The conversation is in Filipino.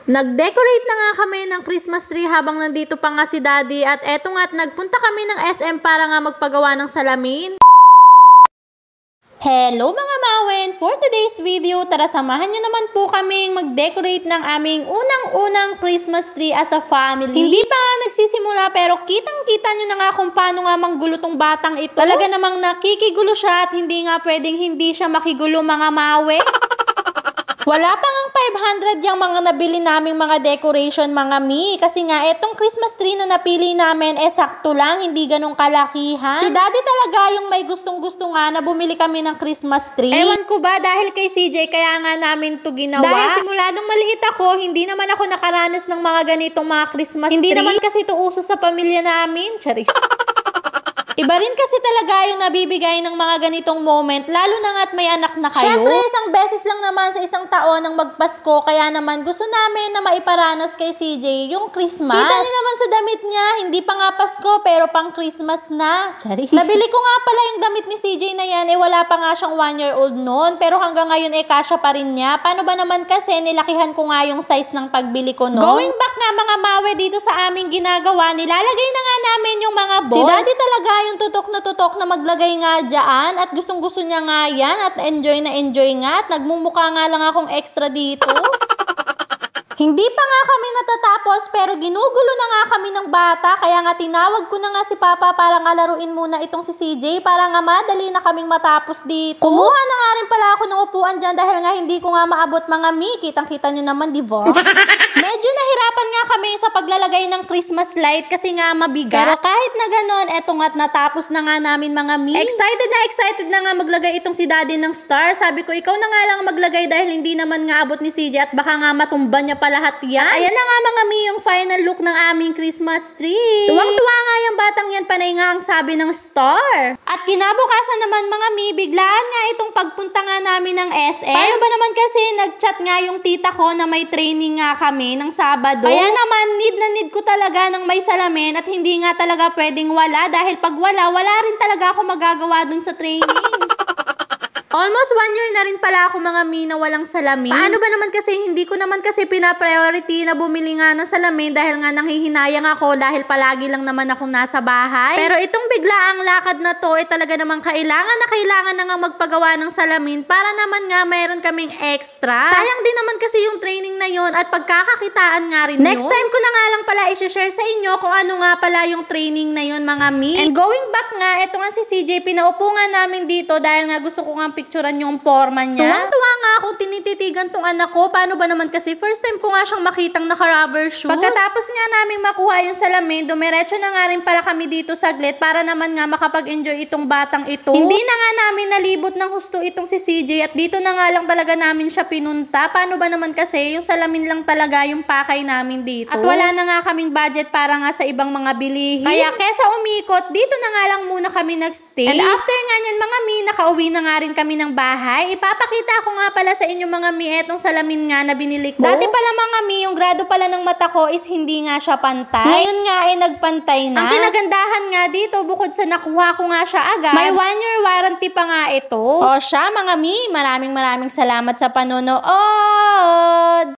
Nag-decorate na nga kami ng Christmas tree habang nandito pa nga si Daddy at eto nga't nagpunta kami ng SM para nga magpagawa ng salamin. Hello mga mawen! For today's video, tara samahan nyo naman po kaming mag-decorate ng aming unang-unang Christmas tree as a family. Hindi pa nga nagsisimula pero kitang-kita nyo na nga kung paano nga manggulo tong batang ito. Talaga namang nakikigulo siya at hindi nga pwedeng hindi siya makigulo mga mawe. Wala pa ngang 500 yung mga nabili naming mga decoration mga mi. Kasi nga, etong Christmas tree na napili namin, sakto lang, hindi ganong kalakihan. Si Daddy talaga yung may gustong-gusto nga na bumili kami ng Christmas tree. Ewan ko ba, dahil kay CJ, kaya nga namin to ginawa. Dahil simula nung maliit ako, hindi naman ako nakaranas ng mga ganitong mga Christmas tree. Hindi naman kasi ito uso sa pamilya namin. Charis. Iba rin kasi talaga yung nabibigay ng mga ganitong moment, lalo na nga't may anak na kayo. Syempre, isang beses lang naman sa isang taon ng magpasko, kaya naman gusto namin na maiparanas kay CJ yung Christmas. Kita niyo naman sa damit niya, hindi pa nga Pasko, pero pang Christmas na. Charis. Nabili ko nga pala yung damit ni CJ na yan, wala pa nga siyang 1-year-old noon, pero hanggang ngayon kasya pa rin niya. Paano ba naman kasi, nilakihan ko nga yung size ng pagbili ko noon. Going back nga mga mawe dito sa aming ginagawa, nilalagay na nga namin yung mga balls. Si Daddy talaga yung tutok na maglagay nga dyan at gustong-gusto niya nga yan at enjoy nga at nagmumukha nga lang akong extra dito. Hindi pa nga kami natatapos pero ginugulo na nga kami ng bata kaya nga tinawag ko na nga si Papa para nga laruin muna itong si CJ para nga madali na kaming matapos dito. Kumuha na nga rin pala ako ng upuan dyan dahil nga hindi ko nga maabot mga mi. Kitang-kita nyo naman, di ba? Medyo nahirapan nga kami sa paglalagay ng Christmas light kasi nga mabigat. Pero kahit na ganon, eto nga't natapos na nga namin mga mi. Excited na nga maglagay itong si Daddy ng star. Sabi ko, ikaw na nga lang maglagay dahil hindi naman nga abot ni CJ at baka nga matumba niya pa lahat yan. At ayan na nga mga mi yung final look ng aming Christmas tree. Tuwang-tuwa nga yung batang yan, panay nga ang sabi ng star. At kinabukasan naman mga mi, biglaan nga itong pagpunta nga namin ng SM. Paano ba naman kasi nag-chat nga yung tita ko na may training nga kami ng Sabado. Kaya naman, need ko talaga ng may salamin at hindi nga talaga pwedeng wala dahil pag wala rin talaga ako magagawa dun sa training. Almost 1 year na rin pala ako mga mi na walang salamin. Paano ba naman kasi hindi ko naman kasi pina-priority na bumili nga ng salamin dahil nga nanghihinayang ako dahil palagi lang naman akong nasa bahay. Pero itong biglaang lakad na to talaga namang kailangan na nga magpagawa ng salamin para naman nga mayroon kaming extra. Sayang din naman kasi yung training na yon at pagkakakitaan nga rin Next time ko na nga lang pala i-share sa inyo kung ano nga pala yung training na yon mga mi. And going back nga, eto nga si CJ, pinaupo nga namin dito dahil nga gusto ko nga picturean yung forma niya. Tuwang-tuwa nga akong tinititigan tong anak ko. Paano ba naman kasi first time ko nga siyang makitang naka-rubber shoes. Pagkatapos nga namin makuha yung salamin, dumiretso na nga rin pala kami dito saglit para naman nga makapag-enjoy itong batang ito. Hindi na nga namin nalibot ng husto itong si CJ at dito na nga lang talaga namin siya pinunta. Paano ba naman kasi yung salamin lang talaga yung pakay namin dito. At wala na nga kaming budget para nga sa ibang mga bilihin. Kaya kesa umikot, dito na nga lang muna kami nagstay. And after nga nyan mga mi, nakauwi na nga rin kami ng bahay. Ipapakita ko nga pala sa inyo mga mi etong salamin nga na binili ko. Dati pala mga mi, yung grado pala ng mata ko is hindi nga siya pantay. Ngayon nga nagpantay na. Ang kinagandahan nga dito, bukod sa nakuha ko nga siya agad, may 1-year warranty pa nga ito. O siya mga mi, maraming salamat sa panonood.